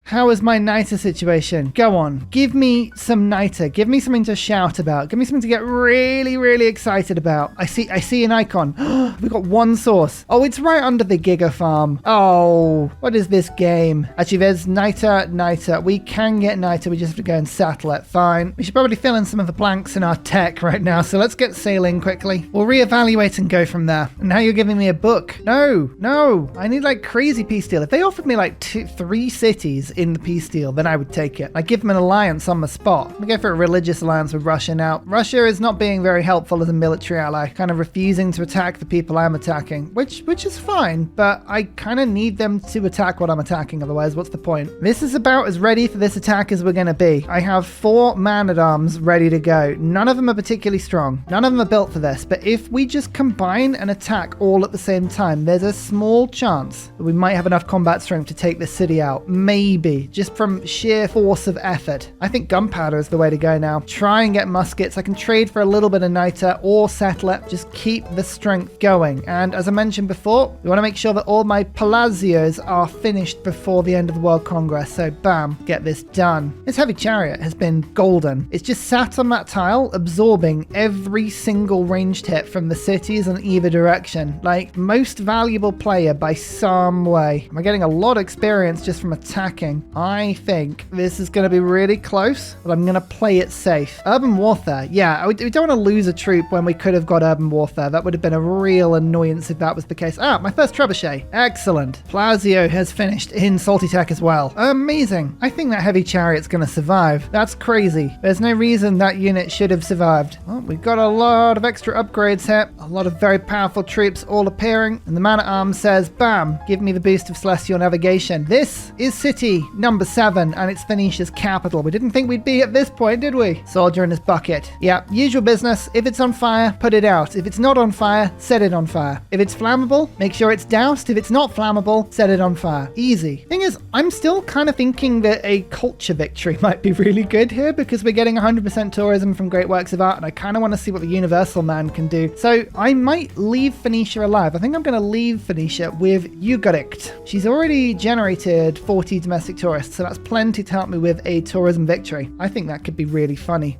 How is my Nite situation? Go on. Give me some Nite. Give me something to shout about. Give me something to get really, really excited about. I see an icon. We've got one source. Oh, it's right under the Giga Farm. Oh, what is this game? Actually, there's Nite. We can get Nite. We just have to go and settle it. Fine. We should probably fill in some of the blanks in our tech right now. So let's get sailing quickly. We'll reevaluate and go from there. And now you're giving me a book. No. I need like crazy peace deal. If they offered me like 3 cities in the peace deal, then I would take it. I'd give them an alliance on the spot. I'm gonna go for a religious alliance with Russia now. Russia is not being very helpful as a military ally, kind of refusing to attack the people I'm attacking, which is fine, but I kind of need them to attack what I'm attacking, otherwise what's the point? This is about as ready for this attack as we're gonna be. I have 4 man-at-arms ready to go. None of them are particularly strong. None of them are built for this, but if we just combine and attack all at the same time, there's a small chance that we might have enough combat strength to take this city out. Maybe, just from sheer force of effort. I think gunpowder is the way to go now. Try and get muskets. I can trade for a little bit of Nite or settle it. Just keep the strength going. And as I mentioned before, we want to make sure that all my palazios are finished before the end of the World Congress. So bam, get this done. This heavy chariot has been golden. It's just sat on that tile, absorbing every single ranged hit from the cities in either direction. Like, most valuable player by some way. Am I getting a lot of experience just from attacking? I think this is going to be really close, but I'm going to play it safe. Urban warfare. Yeah, we don't want to lose a troop when we could have got urban warfare. That would have been a real annoyance if that was the case. Ah, my first trebuchet. Excellent. Plazio has finished in salty tech as well. Amazing. I think that heavy chariot's going to survive. That's crazy. There's no reason that unit should have survived. Well, we've got a lot of extra upgrades here. A lot of very powerful troops all appearing. And the man-at-arms says, bam, give me the boost of celestial navigation. This is city number 7, and it's Phoenicia's capital. We didn't think we'd be at this point, did we? Soldier in his bucket. Yeah, usual business. If it's on fire, put it out. If it's not on fire, set it on fire. If it's flammable, make sure it's doused. If it's not flammable, set it on fire. Easy. Thing is, I'm still kind of thinking that a culture victory might be really good here, because we're getting 100% tourism from great works of art, and I kind of want to see what the Universal Man can do. So I might leave Phoenicia alive. I think I'm going to leave Phoenicia with Ugarict. She's already generated 40 domestic tourists, so that's plenty to help me with a tourism victory. I think that could be really funny.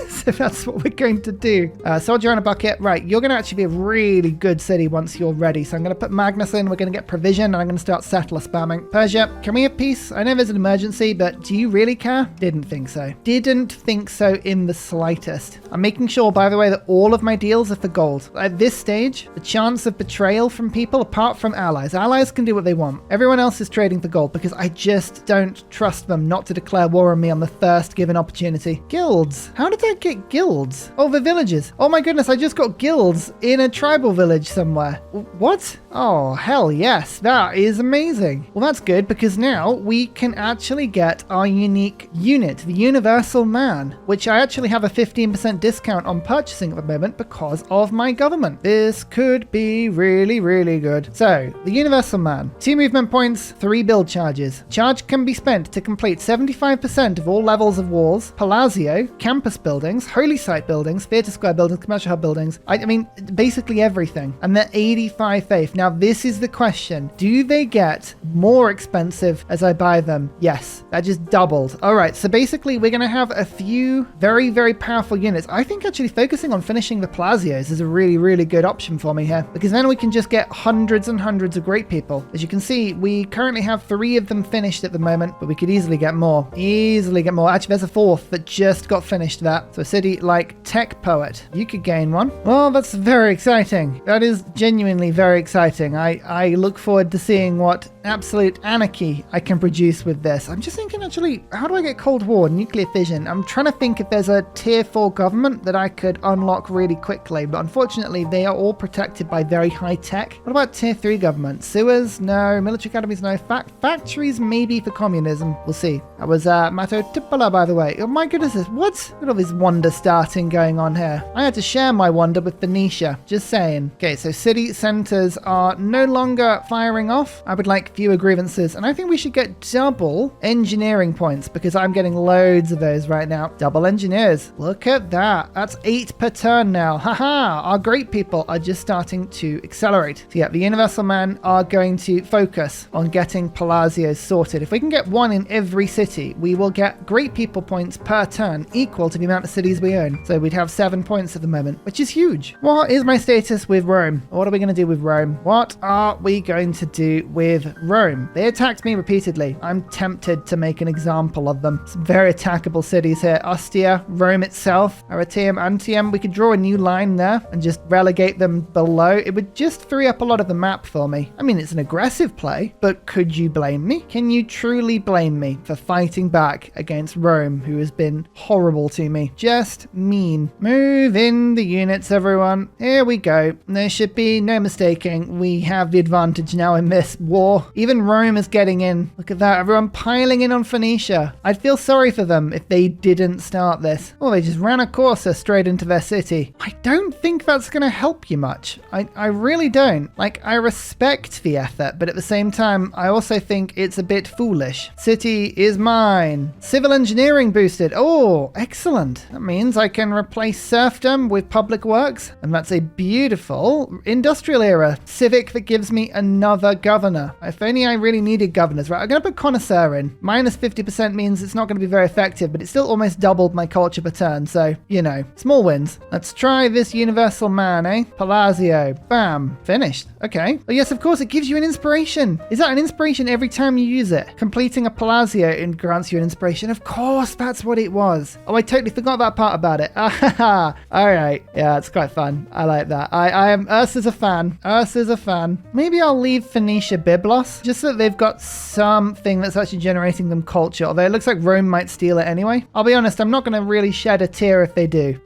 So that's what we're going to do. Soldier in a bucket. Right, you're going to actually be a really good city once you're ready. So I'm going to put Magnus in. We're going to get provision, and I'm going to start settler spamming. Persia, can we have peace? I know there's an emergency, but do you really care? Didn't think so. Didn't think so in the slightest. I'm making sure, by the way, that all of my deals are for gold. At this stage, the chance of betrayal from people, apart from allies. Allies can do what they want. Everyone else is trading for gold because I just don't trust them not to declare war on me on the first given opportunity. Guilds. How did I get guilds? Oh, the villages. Oh my goodness, I just got guilds in a tribal village somewhere. What? Oh, hell yes. That is amazing. Well, that's good because now we can actually get our unique unit, the Universal Man, which I actually have a 15% discount on purchasing at the moment because of my government. This could be really, really good. So, the Universal Man. 2 movement points, 3 build charges. Charge can be spent to complete 75% of all levels of walls, palazzo, campus buildings, holy site buildings, theatre square buildings, commercial hub buildings. I mean, basically everything. And they're 85 faith. Now, this is the question. Do they get more expensive as I buy them? Yes, that just doubled. All right, so basically we're going to have a few very, very powerful units. I think actually focusing on finishing the palazios is a really, really good option for me here, because then we can just get hundreds and hundreds of great people. As you can see, we currently have 3 of them finished at the moment, but we could easily get more. Easily get more. Actually, there's a 4th that just got finished that. So a city like Tech Poet, you could gain one. Well, that's very exciting. That is genuinely very exciting. I look forward to seeing what absolute anarchy I can produce with this. I'm just thinking, actually, how do I get Cold War, nuclear fission? I'm trying to think if there's a tier 4 government that I could unlock really quickly, but unfortunately they are all protected by very high tech. What about tier 3 government? Sewers? No. Military academies? No. Factories? Maybe for communism. We'll see. That was Mato Tipola, by the way. Oh my goodness, what? Look at all this wonder starting going on here. I had to share my wonder with Phoenicia. Just saying. Okay, so city centers are no longer firing off. I would like fewer grievances, and I think we should get double engineering points because I'm getting loads of those right now. Double engineers. Look at that. That's 8 per turn now. Haha. Our great people are just starting to accelerate. So yeah, the Universal Man are going to focus on getting palazios sorted. If we can get 1 in every city, we will get great people points per turn equal to the amount of cities we own. So we'd have 7 points at the moment, which is huge. What is my status with Rome? What are we going to do with Rome? What are we going to do with Rome? They attacked me repeatedly. I'm tempted to make an example of them. Some very attackable cities here. Ostia, Rome itself, Artyom, Antium. We could draw a new line there and just relegate them below. It would just free up a lot of the map for me. I mean, it's an aggressive play, but could you blame me? Can you truly blame me for fighting back against Rome, who has been horrible to me? Just mean. Move in the units, everyone. Here we go. There should be no mistaking. We have the advantage now in this war. Even Rome is getting in. Look at that. Everyone piling in on Phoenicia. I'd feel sorry for them if they didn't start this. Oh, they just ran a courser straight into their city. I don't think that's going to help you much. I really don't. Like, I respect the effort, but at the same time, I also think it's a bit foolish. City is mine. Civil engineering boosted. Oh, excellent. That means I can replace serfdom with public works, and that's a beautiful industrial era civic that gives me another governor. If only I really needed governors. Right, I'm going to put connoisseur in. Minus 50% means it's not going to be very effective, but it still almost doubled my culture per turn, so, you know, small wins. Let's try this Universal Man, eh? Palazzo. Bam. Finished. Okay. Oh, yes, of course, it gives you an inspiration. Is that an inspiration every time you use it? Completing a Palazzo grants you an inspiration. Of course, that's what it was. Oh, I totally forgot that part about it. All right. Yeah, it's quite fun. I like that. I am Ursa's a fan. Ursa's a fan. Maybe I'll leave Phoenicia Byblos, just so that they've got something that's actually generating them culture, although it looks like Rome might steal it anyway. I'll be honest, I'm not going to really shed a tear if they do.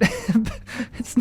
It's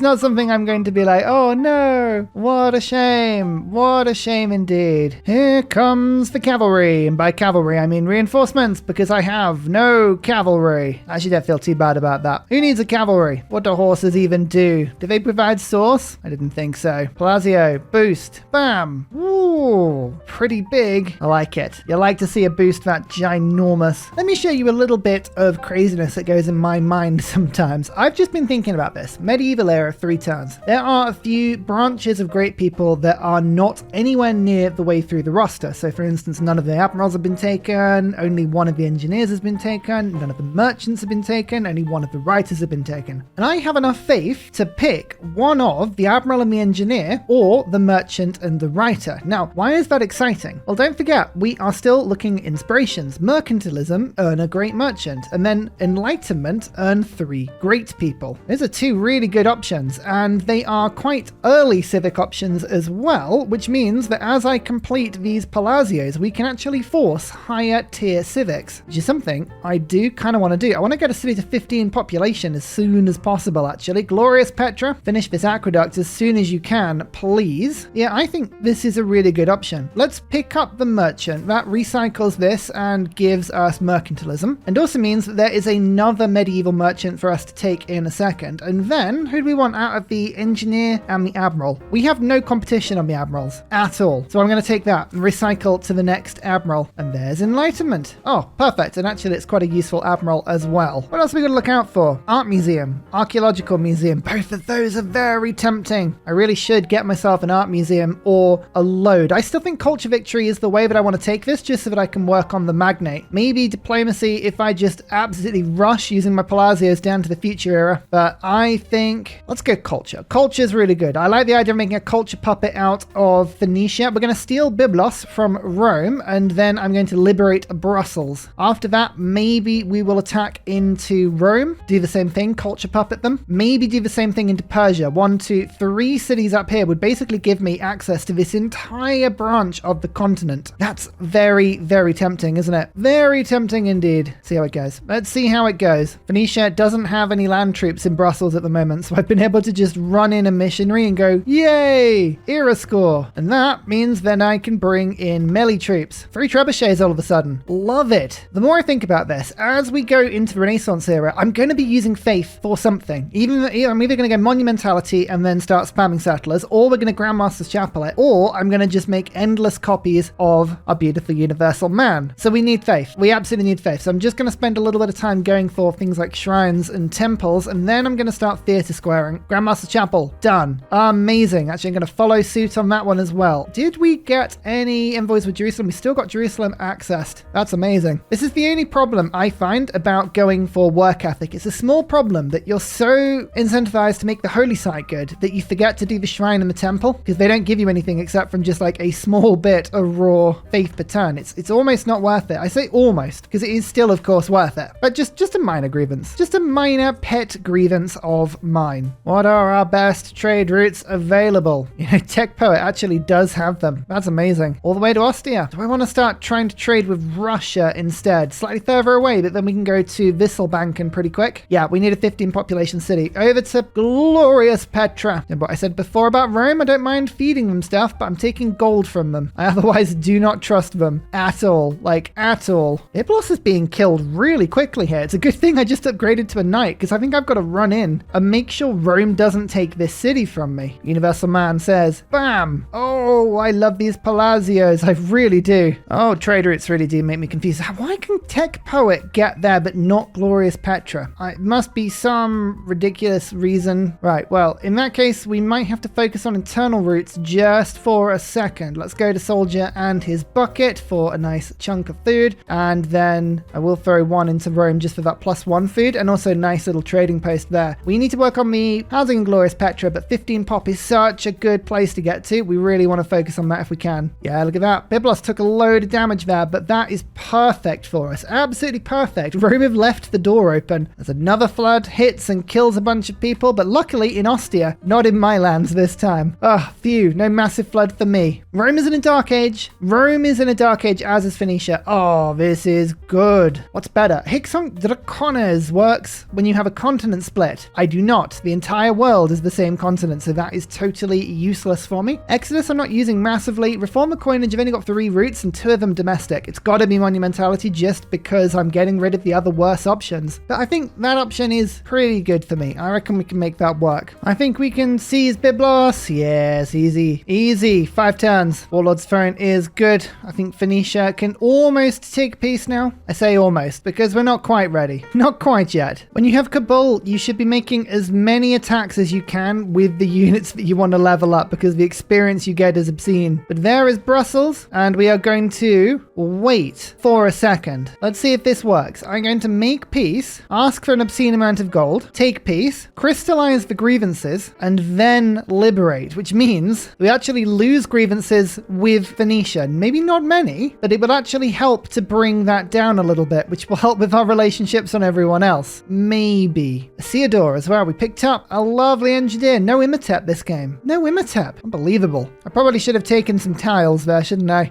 not something I'm going to be like, oh no, what a shame. What a shame indeed. Here comes the cavalry. And by cavalry, I mean reinforcements, because I have no cavalry. I actually don't feel too bad about that. Who needs a cavalry? What do horses even do? Do they provide sauce? I didn't think so. Palazzo, boost. Bam. Ooh, pretty big. I like it. You like to see a boost that ginormous. Let me show you a little bit of craziness that goes in my mind sometimes. I've just been thinking about this. Medieval era, 3 turns. There are a few branches of great people that are not anywhere near the way through the roster. So for instance, none of the admirals have been taken, only one of the engineers has been taken, none of the merchants have been taken, only one of the writers have been taken. And I have enough faith to pick one of the admiral and the engineer, or the merchant and the writer. Now, why is that exciting? Well, don't forget, we are still looking at inspirations. Mercantilism, earn a great merchant, and then enlightenment, earn 3 great people. Those are 2 really good options, and they are quite early civic options as well, which means that as I complete these palazios, we can actually force higher tier civics, which is something I do kind of want to do. I want to get a city to 15 population as soon as possible, actually. Glorious Petra, finish this aqueduct as soon as you can, please. Yeah, I think this is a really good option. Let's pick up the merchant. That recycles this and gives us mercantilism, and also means that there is another medieval merchant for us to take in a second. And then, who do we want out of the engineer and the admiral? We have no competition on the admirals at all. So I'm going to take that and recycle to the next admiral. And there's enlightenment. Oh, perfect. And actually, it's quite a useful admiral as well. What else are we going to look out for? Art museum, archaeological museum. Both of those are very tempting. I really should get myself an art museum or a load. I still think culture victory is the way that I want to take this, just so that I can work on the magnate. Maybe diplomacy if I just absolutely rush using my palazios down to the future era. But I think let's go culture. Culture is really good. I like the idea of making a culture puppet out of Phoenicia. We're going to steal Byblos from Rome, and then I'm going to liberate Brussels. After that, maybe we will attack into Rome, do the same thing, culture puppet them. Maybe do the same thing into Persia. 1, 2, 3 cities up here would basically give me access to this entire branch of the continent. That's very, very tempting, isn't it? Very tempting indeed. See how it goes. Let's see how it goes. Phoenicia doesn't have any land troops in Brussels at the moment, so I've been able to just run in a missionary and go, yay, era score. And that means then I can bring in melee troops. 3 trebuchets all of a sudden. Love it. The more I think about this, as we go into the Renaissance era, I'm going to be using faith for something. I'm either going to go monumentality and then start spamming settlers, or we're going to Grandmaster's Chapel it, or I'm going to just make endless endless copies of our beautiful universal man. So we need faith. We absolutely need faith. So I'm just going to spend a little bit of time going for things like shrines and temples, and then I'm going to start theater squaring. Grandmaster Chapel, done. Amazing. Actually, I'm going to follow suit on that one as well. Did we get any envoys with Jerusalem? We still got Jerusalem accessed. That's amazing. This is the only problem I find about going for work ethic. It's a small problem that you're so incentivized to make the holy site good that you forget to do the shrine and the temple, because they don't give you anything except from just like a small bit of raw faith per turn. It's almost not worth it. I say almost because it is still, of course, worth it, but just a minor grievance, just a minor pet grievance of mine. What are our best trade routes available? You know, Tech Poet actually does have them. That's amazing. All the way to Ostia. Do I want to start trying to trade with Russia instead? Slightly further away, but then we can go to Visselbanken pretty quick. Yeah, we need a 15 population city. Over to glorious Petra. And what I said before about Rome, I don't mind feeding them stuff, but I'm taking gold from them. I otherwise do not trust them at all. Like, at all. Iblos is being killed really quickly here. It's a good thing I just upgraded to a knight, because I think I've got to run in and make sure Rome doesn't take this city from me. Universal Man says, bam! Oh, I love these palazios. I really do. Oh, trade routes really do make me confused. Why can Tech Poet get there but not glorious Petra? It must be some ridiculous reason. Right, well, in that case, we might have to focus on internal routes just for a second. Let's go to Soldier and his bucket for a nice chunk of food, and then I will throw one into Rome just for that +1 food, and also nice little trading post there. We need to work on the housing in glorious Petra, but 15 pop is such a good place to get to. We really want to focus on that if we can. Yeah, look at that. Byblos took a load of damage there, but that is perfect for us. Absolutely perfect. Rome have left the door open. There's another flood, hits and kills a bunch of people, but luckily in Ostia, not in my lands this time. Oh, phew, no massive flood for me. Rome is in a dark age. Rome is in a dark age, as is Phoenicia. Oh, this is good. What's better? Hixon Dracones works when you have a continent split. I do not. The entire world is the same continent, so that is totally useless for me. Exodus I'm not using massively. Reformer coinage, I've only got 3 routes and 2 of them domestic. It's got to be monumentality just because I'm getting rid of the other worse options. But I think that option is pretty good for me. I reckon we can make that work. I think we can seize Byblos. Yes, easy. Easy. 5 turns. Warlord's Throne is good. I think Phoenicia can almost take peace now. I say almost because we're not quite ready. Not quite yet. When you have Kabul, you should be making as many attacks as you can with the units that you want to level up, because the experience you get is obscene. But there is Brussels, and we are going to wait for a second. Let's see if this works. I'm going to make peace, ask for an obscene amount of gold, take peace, crystallize the grievances, and then liberate, which means we actually lose grievances with Phoenicia. Maybe not many, but it will actually help to bring that down a little bit, which will help with our relationships on everyone else. Maybe. Theodore as well. We picked up a lovely engineer. No Imhotep this game. No Imhotep. Unbelievable. I probably should have taken some tiles there, shouldn't I?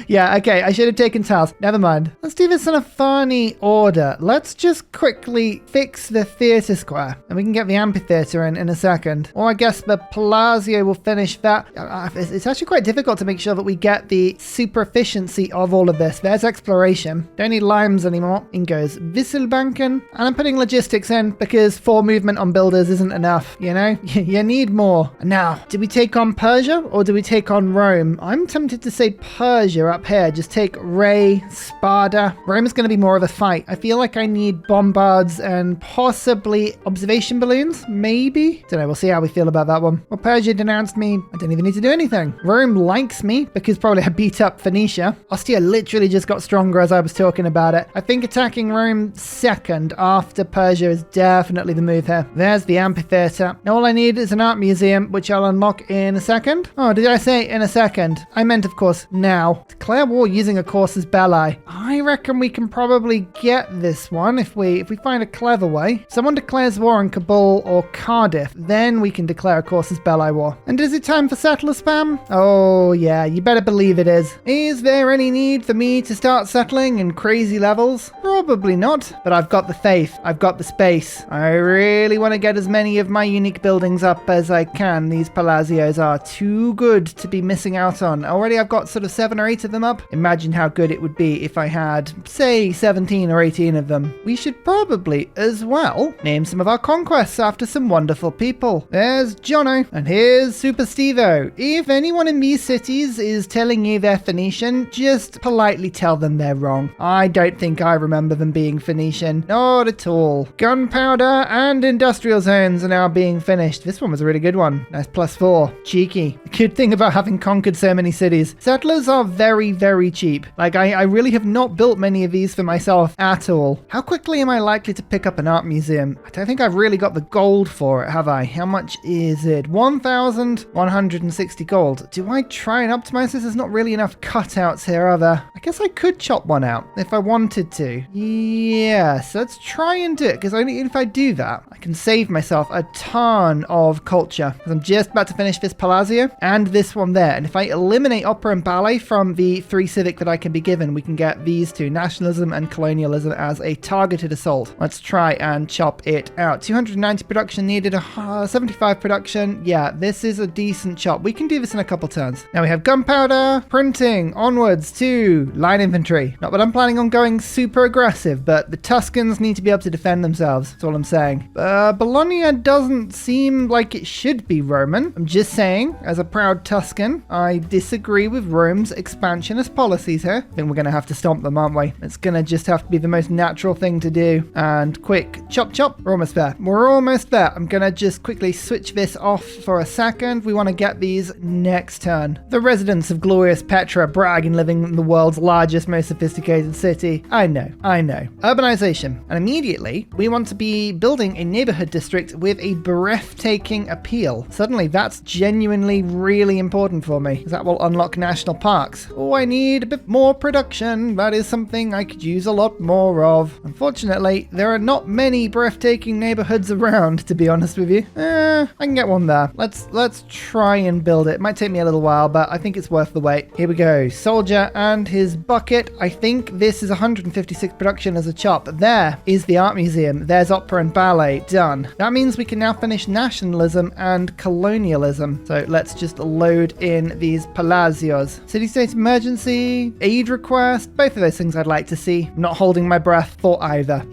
Yeah, okay, I should have taken tiles. Never mind. Let's do this in a funny order. Let's just quickly fix the theatre square, and we can get the amphitheatre in a second. Or I guess the Palazzo will finish that. It's actually quite difficult to make sure that we get the super efficiency of all of this. There's exploration. Don't need limes anymore. In goes Visselbanken. And I'm putting logistics in because 4 movement on builders isn't enough, you know? You need more. Now, do we take on Persia or do we take on Rome? I'm tempted to say Persia up here. Just take Ray, Sparta. Rome is going to be more of a fight. I feel like I need bombards and possibly observation balloons, maybe? Don't know, we'll see how we feel about that one. Well, Persia denounced me. I don't even need to do anything. Rome likes me because probably I beat up Phoenicia. Ostia literally just got stronger as I was talking about it. I think attacking Rome second after Persia is definitely the move here. There's the amphitheatre. Now all I need is an art museum, which I'll unlock in a second. Oh, did I say in a second? I meant, of course, now. Declare war using a Corsus Belli. I reckon we can probably get this one if we find a clever way. Someone declares war on Kabul or Cardiff, then we can declare a Corsus Belli war. And is it time for settler spam? Oh yeah, you better believe it is. Is there any need for me to start settling in crazy levels? Probably not, but I've got the faith. I've got the space. I really want to get as many of my unique buildings up as I can. These palazios are too good to be missing out on. Already I've got sort of 7 or 8 of them up. Imagine how good it would be if I had, say, 17 or 18 of them. We should probably, as well, name some of our conquests after some wonderful people. There's Jono, and here's Super Stevo. If anyone in these cities is telling you they're Phoenician, just politely tell them they're wrong. I don't think I remember them being Phoenician. Not at all. Gunpowder and industrial zones are now being finished. This one was a really good one. Nice +4. Cheeky. The good thing about having conquered so many cities, settlers are very, very cheap. Like, I really have not built many of these for myself at all. How quickly am I likely to pick up an art museum? I don't think I've really got the gold for it, have I? How much is it? 1,160 gold. Do I try and optimize this? There's not really enough cutouts here, are there? I guess I could chop one out if I wanted to. Yes, let's try and do it, because only if I do that, I can save myself a ton of culture. Because I'm just about to finish this Palazzo and this one there. And if I eliminate opera and ballet from the 3 civic that I can be given, we can get these two, nationalism and colonialism, as a targeted assault. Let's try and chop it out. 290 production needed, 75 production. Yeah, this is a decent chop. We can do this in a couple turns. Now we have gunpowder, printing, onwards to line infantry. Not that I'm planning on going super aggressive, but the Tuscans need to be able to defend themselves. That's all I'm saying. Bologna doesn't seem like it should be Roman. I'm just saying, as a proud Tuscan, I disagree with Rome's expansionist policies here. I think we're going to have to stomp them, aren't we? It's going to just have to be the most natural thing to do. And quick, chop, chop. We're almost there. We're almost there. I'm going to just quickly switch this off for a second. We want to get these next turn. The residents of glorious Petra brag in living in the world's largest, most sophisticated city. I know. Urbanization. And immediately, we want to be building a neighborhood district with a breathtaking appeal. Suddenly, that's genuinely really important for me, because that will unlock national parks. Oh, I need a bit more production. That is something I could use a lot more of. Unfortunately, there are not many breathtaking neighborhoods around, to be honest with you. I can get one there. Let's try and build it. It might take me a little while, but I think it's worth the wait. Here we go. Soldier and his bucket. I think this is 156 production as a chop. There is the art museum. There's opera and ballet. Done. That means we can now finish nationalism and colonialism. So let's just load in these palazios. City-state emergency, aid request, both of those things I'd like to see. I'm not holding my breath for either.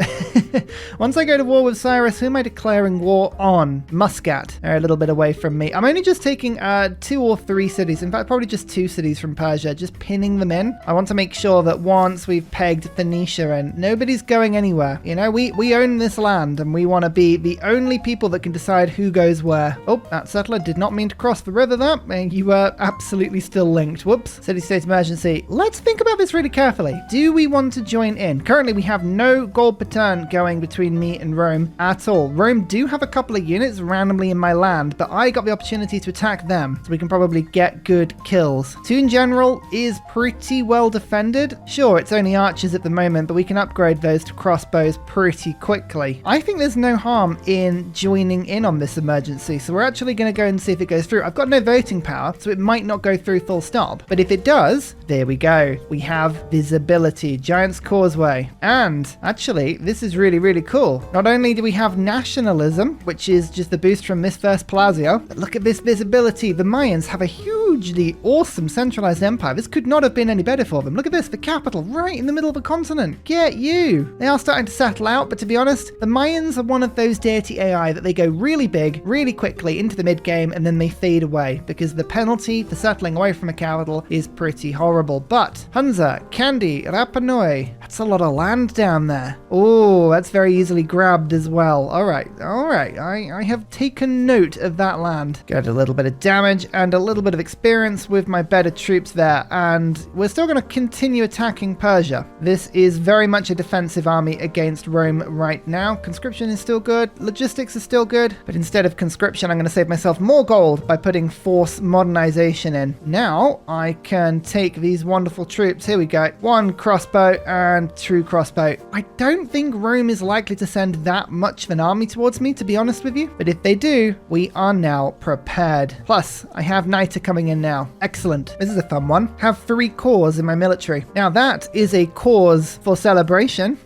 Once I go to war with Cyrus, who am I declaring war on? Muscat. They're a little bit away from me. I'm only just taking 2 or 3 cities. In fact, probably just 2 cities from Persia, just pinning them in. I want to make sure that once we've pegged Phoenicia in, nobody's going anywhere. You know, we own this land, and we want to be the only people that can decide who goes where. Oh, that settler did not mean to cross the river there. You were absolutely still linked. Whoops. City-state emergency. Let's think about this really carefully. Do we want to join in? Currently, we have no gold per turn going between me and Rome at all. Rome do have a couple of units randomly in my land, but I got the opportunity to attack them, so we can probably get good kills. 2 in general is pretty well defended. Sure, it's only archers at the moment, but we can upgrade those to crossbows pretty quickly. I think there's no harm in joining in on this emergency, so we're actually going to go and see if it goes through. I've got no voting power, so it might not go through full stop, but if it does, there we go. We have visibility, Giant's Causeway, and actually, this is really cool. Not only do we have nationalism, which is just the boost from this first Palazzo, but look at this visibility. The Mayans have a hugely awesome centralized empire. This could not have been any better for them. Look at this, the capital right in the middle of the continent. Get you. They are starting to settle out, but to be honest, the Mayans are one of those Deity AI that they go really big, really quickly into the mid game, and then they fade away because the penalty for settling away from a capital is pretty horrible. But Hunza, Kandy, Rapa Nui, that's a lot of land down there. Oh, that's very easily grabbed as well. All right. I have taken note of that land. Got a little bit of damage and a little bit of experience with my better troops there, and we're still going to continue attacking Persia. This is very much a defensive army against Rome right now. Conscription is still good. Logistics is still good, but instead of conscription, I'm going to save myself more gold by putting force modernization in. Now I can take these wonderful troops. Here we go. 1 crossbow and true crossbow. I don't think Rome is likely to send that much of an army towards me, to be honest with you, but if they do, we are now prepared. Plus, I have Nite coming in now. Excellent. This is a fun one. Have 3 cores in my military. Now that is a cause for celebration.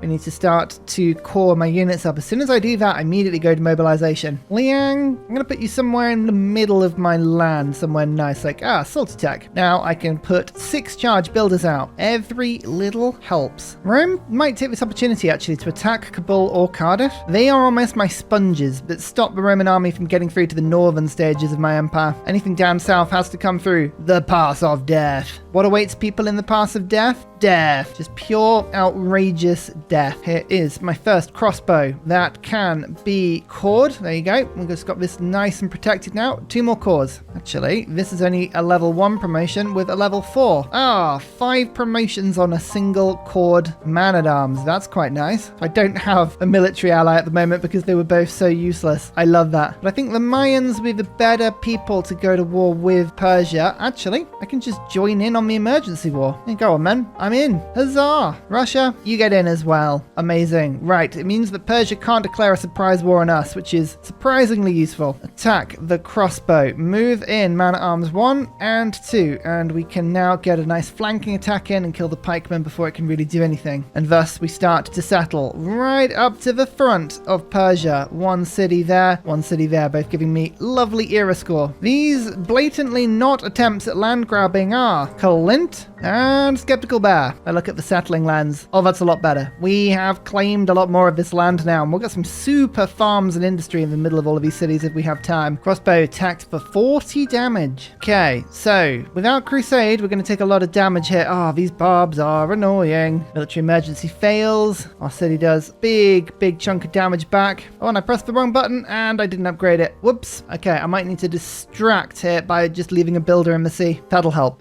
We need to start to core my units up. As soon as I do that, I immediately go to mobilization. Liang, I'm going to put you somewhere in the middle of my land, somewhere nice, like, Salt Attack. Now I can put 6 charge builders out. Every little helps. Rome might take this opportunity actually to attack Kabul or Cardiff. They are almost my sponges that stop the Roman army from getting through to the northern stages of my empire. Anything down south has to come through the Pass of Death. What awaits people in the Pass of Death? Death. Just pure, outrageous death. Here is my first crossbow that can be cored. There you go. We've just got this nice and protected now. 2 more cores. Actually, this is only a level 1 promotion with a level 4. 5 promotions on a single cored man-at-arms. That's quite nice. I don't have a military ally at the moment because they were both so useless. I love that. But I think the Mayans will be the better people to go to war with Persia. Actually, I can just join in on the emergency war. Here, go on, man. I'm in. Huzzah! Russia, you get in as well. Amazing. Right, it means that Persia can't declare a surprise war on us, which is surprisingly useful. Attack the crossbow. Move in man-at-arms 1 and 2, and we can now get a nice flanking attack in and kill the pikemen before it can really do anything. And thus we start to settle right up to the front of Persia. 1 city there, 1 city there, both giving me lovely era score. These blatantly not attempts at land grabbing are Clint and Skeptical Bear. I look at the settling lands. Oh, that's a lot better. We have claimed a lot more of this land now, and we'll get some super farms and industry in the middle of all of these cities if we have time. Crossbow attacked for 40 damage. Okay, so without Crusade, we're going to take a lot of damage here. These barbs are annoying. Military emergency fails. Our city does big chunk of damage back. Oh, and I pressed the wrong button and I didn't upgrade it. Whoops. Okay, I might need to distract here by just leaving a builder in the sea. That'll help.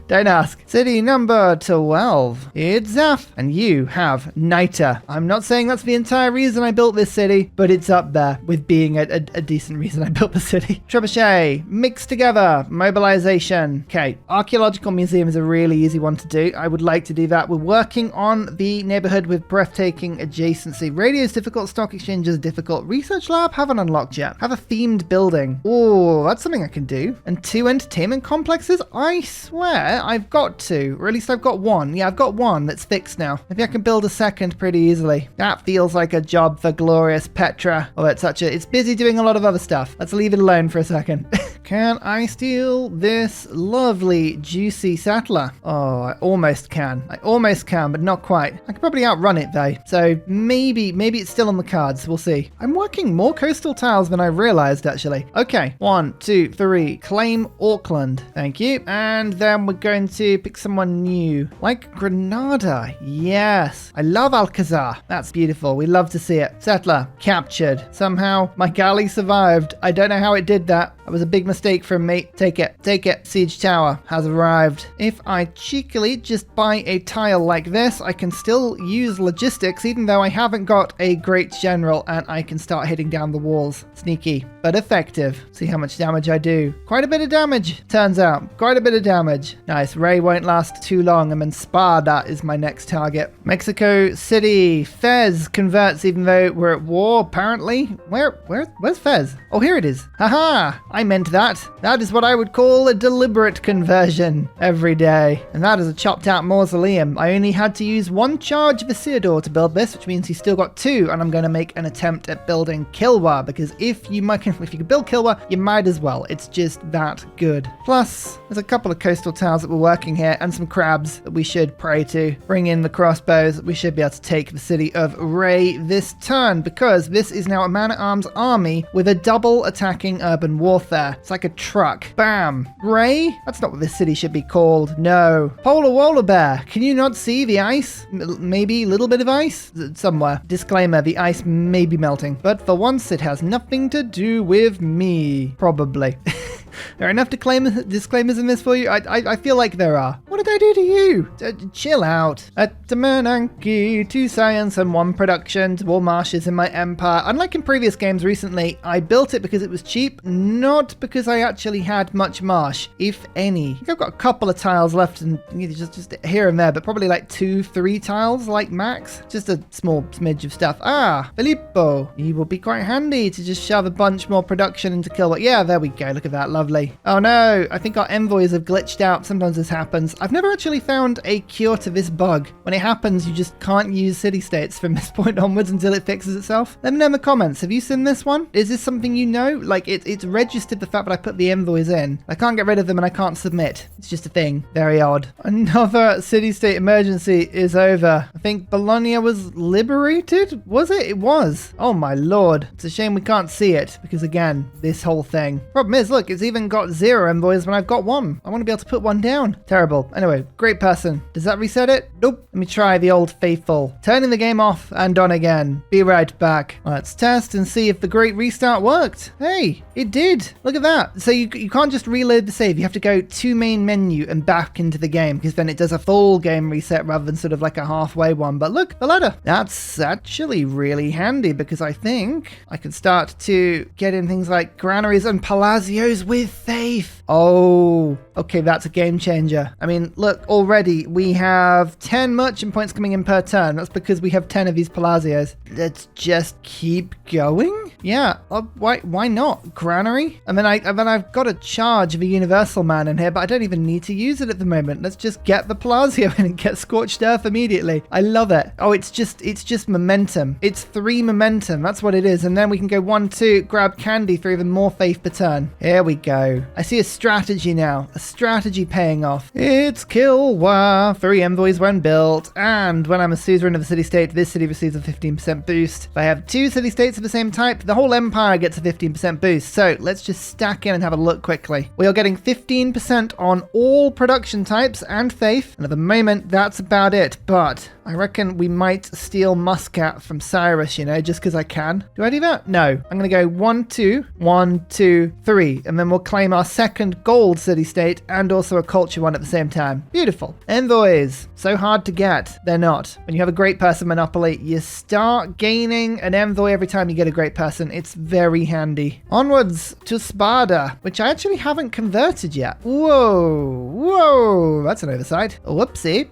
Don't ask. City number 12. It's Zaf, and you have Nite. I'm not saying that's the entire reason I built this city, but it's up there with being a decent reason I built the city. Trebuchet, mixed together, mobilization. Okay, archaeological museum is a really easy one to do. I would like to do that. We're working on the neighborhood with breathtaking adjacency. Radio is difficult, stock exchange is difficult. Research lab, haven't unlocked yet. Have a themed building. Oh, that's something I can do. And 2 entertainment complexes? I swear I've got 2, or at least I've got 1. Yeah, I've got 1 that's fixed now. Maybe I can build a second pretty easily. That feels like a job for glorious Petra. Oh, it's busy doing a lot of other stuff. Let's leave it alone for a second. Can I steal this lovely, juicy settler? Oh, I almost can. But not quite. I could probably outrun it though. So maybe it's still on the cards. We'll see. I'm working more coastal tiles than I realized actually. Okay, 1, 2, 3. Claim Auckland. Thank you. And then we're going to pick someone new. Like Granada. Yes. I love Alcazar. That's beautiful. We love to see it. Settler captured. Somehow my galley survived. I don't know how it did that. That was a big mistake from me. Take it. Siege tower has arrived. If I cheekily just buy a tile like this, I can still use logistics even though I haven't got a great general, and I can start hitting down the walls. Sneaky, but effective. See how much damage I do. Quite a bit of damage, turns out. Quite a bit of damage. Nice. Ray won't last too long. I'm in Sparta is my next target. Mexico City. Fez converts even though we're at war, apparently. Where's Fez? Oh, here it is. Haha! I meant that. That is what I would call a deliberate conversion every day. And that is a chopped out mausoleum. I only had to use 1 charge of Isidore to build this, which means he's still got 2, and I'm going to make an attempt at building Kilwa, because if you can build Kilwa, you might as well. It's just that good. Plus, there's a couple of coastal towns that we're working here, and some crabs that we should pray to. Bring in the crossbows. We should be able to take the city of Ray this turn, because this is now a man-at-arms army with a double attacking urban warfare. It's like a truck. Bam. Ray? That's not what this city should be called. No. Polar bear. Can you not see the ice? Maybe a little bit of ice? Somewhere. Disclaimer, the ice may be melting. But for once, it has nothing to do with me. Probably. There are enough disclaimers in this for you? I feel like there are. What did I do to you? Chill out. At Demenanki, 2 science and 1 production, war marshes in my empire. Unlike in previous games recently, I built it because it was cheap, not because I actually had much marsh, if any. I think I've got a couple of tiles left, and just here and there, but probably like 2, 3 tiles, like max. Just a small smidge of stuff. Filippo. He will be quite handy to just shove a bunch more production into Kilwa. Yeah, there we go. Look at that. Love Lovely. Oh no, I think our envoys have glitched out. Sometimes this happens. I've never actually found a cure to this bug. When it happens, you just can't use city-states from this point onwards until it fixes itself. Let me know in the comments. Have you seen this one? Is this something you know? Like, it's registered the fact that I put the envoys in. I can't get rid of them and I can't submit. It's just a thing. Very odd. Another city-state emergency is over. I think Bologna was liberated? Was it? It was. Oh my lord. It's a shame we can't see it because, again, this whole thing. Problem is, look, it's even got 0 envoys when I've got 1. I want to be able to put 1 down. Terrible. Anyway, great person. Does that reset it? Nope. Let me try the old faithful. Turning the game off and on again. Be right back. Let's test and see if the great restart worked. Hey, it did. Look at that. So you can't just reload the save. You have to go to main menu and back into the game because then it does a full game reset rather than sort of like a halfway one. But look, the ladder. That's actually really handy because I think I can start to get in things like granaries and palazios with faith. Oh, okay, that's a game changer. I mean, look, already we have 10 merchant points coming in per turn. That's because we have 10 of these palazios. Let's just keep going. Yeah, why not? Granary? And then I've got a charge of a universal man in here, but I don't even need to use it at the moment. Let's just get the palazzo in and get scorched earth immediately. I love it. Oh, it's just momentum. It's 3 momentum. That's what it is. And then we can go 1, 2, grab candy for even more faith per turn. Here we go. I see a strategy now. A strategy paying off. It's Kilwa. 3 envoys when built. And when I'm a suzerain of the city-state, this city receives a 15% boost. If I have 2 city-states of the same type, the whole empire gets a 15% boost. So let's just stack in and have a look quickly. We are getting 15% on all production types and faith. And at the moment, that's about it. But I reckon we might steal Muscat from Cyrus, you know, just because I can. Do I do that? No. I'm going to go 1, 2, 1, 2, 3. And then we'll claim our second gold city-state and also a culture one at the same time. Beautiful. Envoys. So hard to get. They're not. When you have a great person monopoly, you start gaining an envoy every time you get a great person. It's very handy. Onwards to Spada, which I actually haven't converted yet. Whoa. That's an oversight. Whoopsie.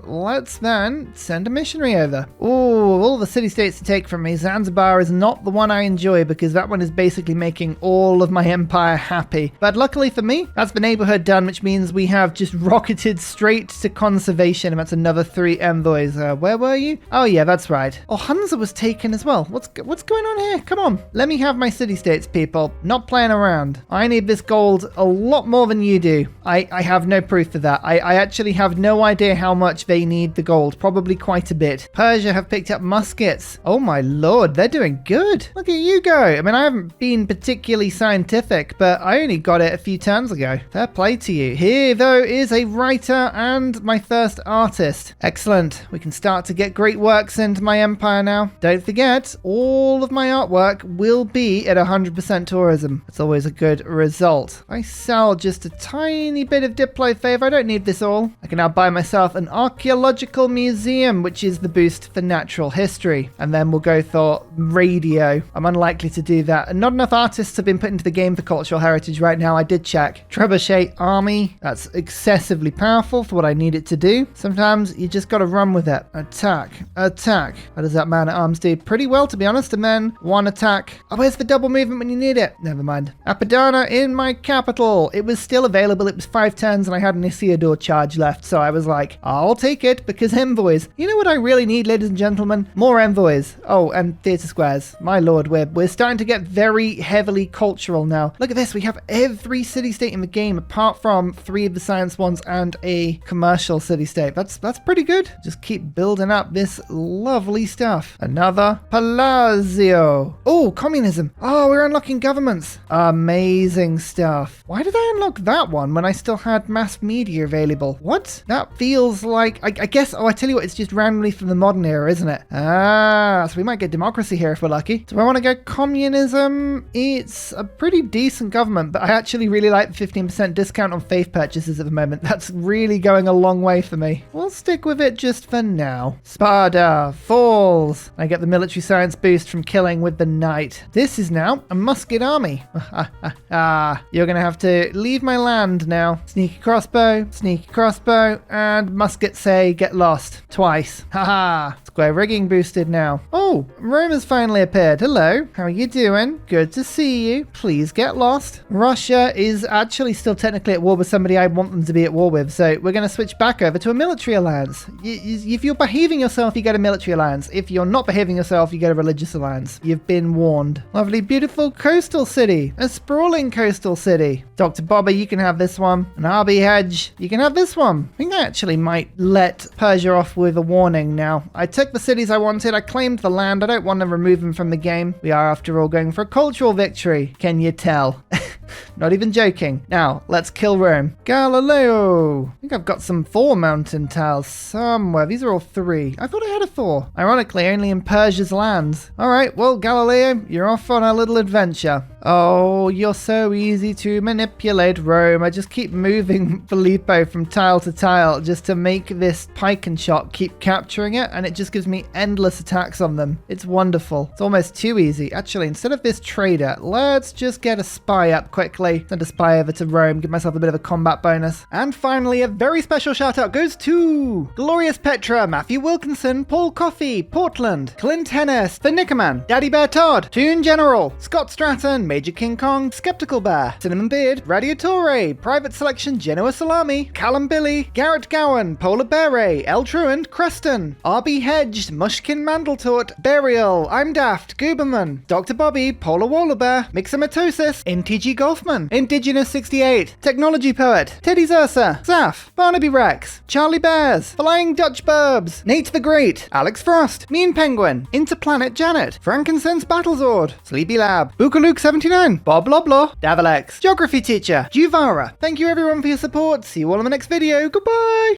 Let's then send a missionary over. Ooh, all the city-states to take from me. Zanzibar is not the one I enjoy because that one is basically making all of my empire happy. But luckily for me, that's the neighborhood done, which means we have just rocketed straight to conservation, and that's another 3 envoys. Where were you? Oh yeah, that's right. Oh, Hunza was taken as well. What's going on here? Come on. Let me have my city-states, people. Not playing around. I need this gold a lot more than you do. I have no proof of that. I actually have no idea how much they need the gold. Probably quite a bit. Persia have picked up muskets. Oh my lord, they're doing good. Look at you go. I mean, I haven't been particularly scientific, but I only got it a few turns ago. Fair play to you. Here, though, is a writer and my first artist. Excellent. We can start to get great works into my empire now. Don't forget, all of my artwork will be at 100% tourism. It's always a good result. I sell just a tiny bit of Diplo favor. I don't need this all. I can now buy myself an archaeological museum, which is the boost for natural history. And then we'll go for radio. I'm unlikely to do that. And not enough artists have been put into the game for cultural heritage right now. I did check. Trebuchet army. That's excessively powerful for what I need it to do. Sometimes you just got to run with it. Attack. Attack. How does that man at arms do? Pretty well, to be honest. And then 1 attack. Oh, where's the double movement when you need it? Never mind. Apadana in my capital. It was still available. It was 5 turns and I had an Isildur charge left. So I was like, I'll take it because envoys. You know what I really need, ladies and gentlemen? More envoys. Oh, and theatre squares. My lord, we're starting to get very heavily cultural now. Look at this. We have every city-state in the game apart from 3 of the science ones and a commercial city-state. That's pretty good. Just keep building up this lovely stuff. Another palazzo. Oh, communism. Oh, we're unlocking governments. Amazing stuff. Why did I unlock that one when I still had mass media available? What? That feels like, I guess, oh, I tell you what, it's just randomly from the modern era, isn't it? Ah, so we might get democracy here if we're lucky. Do I want to go communism? It's a pretty decent government, but I actually really like the 15% discount on faith purchases at the moment. That's really going a long way for me. We'll stick with it just for now. Spada, 4 balls. I get the military science boost from killing with the Nite. This is now a musket army. You're going to have to leave my land now. Sneaky crossbow, and musket say get lost. Twice. Haha. Square rigging boosted now. Oh, Rome has finally appeared. Hello. How are you doing? Good to see you. Please get lost. Russia is actually still technically at war with somebody I want them to be at war with, so we're going to switch back over to a military alliance. If you're behaving yourself, you get a military alliance. If you're not behaving yourself, you get a religious alliance. You've been warned. Lovely, beautiful coastal city. A sprawling coastal city. Dr. Bobby, you can have this one. And Arby Hedge, you can have this one. I think I actually might let Persia off with a warning now. I took the cities I wanted. I claimed the land. I don't want to remove them from the game. We are, after all, going for a cultural victory. Can you tell? Not even joking. Now, let's kill Rome. Galileo! I think I've got some 4 mountain tiles somewhere. These are all 3. I thought I had a 4. Ironically, only in Persia's lands. Alright, well, Galileo, you're off on a little adventure. Oh, you're so easy to manipulate, Rome. I just keep moving Filippo from tile to tile just to make this pike and shot keep capturing it, and it just gives me endless attacks on them. It's wonderful. It's almost too easy. Actually, instead of this trader, let's just get a spy up quickly. Send a spy over to Rome, give myself a bit of a combat bonus. And finally, a very special shout out goes to Glorious Petra, Matthew Wilkinson, Paul Coffey, Portland, Clint Hennis, The Nickerman, Daddy Bear Todd, Toon General, Scott Stratton, Major King Kong, Skeptical Bear, Cinnamon Beard, Radiatore, Private Selection, Genoa Salami, Callum Billy, Garrett Gowan, Polar Beret, El Truant, Creston, RB Hedged, Mushkin Mandletort, Burial, I'm Daft, Gooberman, Dr. Bobby, Polar Waller Bear, Mixomatosis, NTG Golfman, Indigenous 68, Technology Poet, Teddy Ursa, Zaf, Barnaby Rex, Charlie Bears, Flying Dutch Burbs, Nate the Great, Alex Frost, Mean Penguin, Interplanet Janet, Frankincense Battlezord, Sleepy Lab, Bookaluk 79, Bob Loblaw, Davalex, Geography Teacher, Juvara. Thank you everyone for your support. See you all in the next video. Goodbye!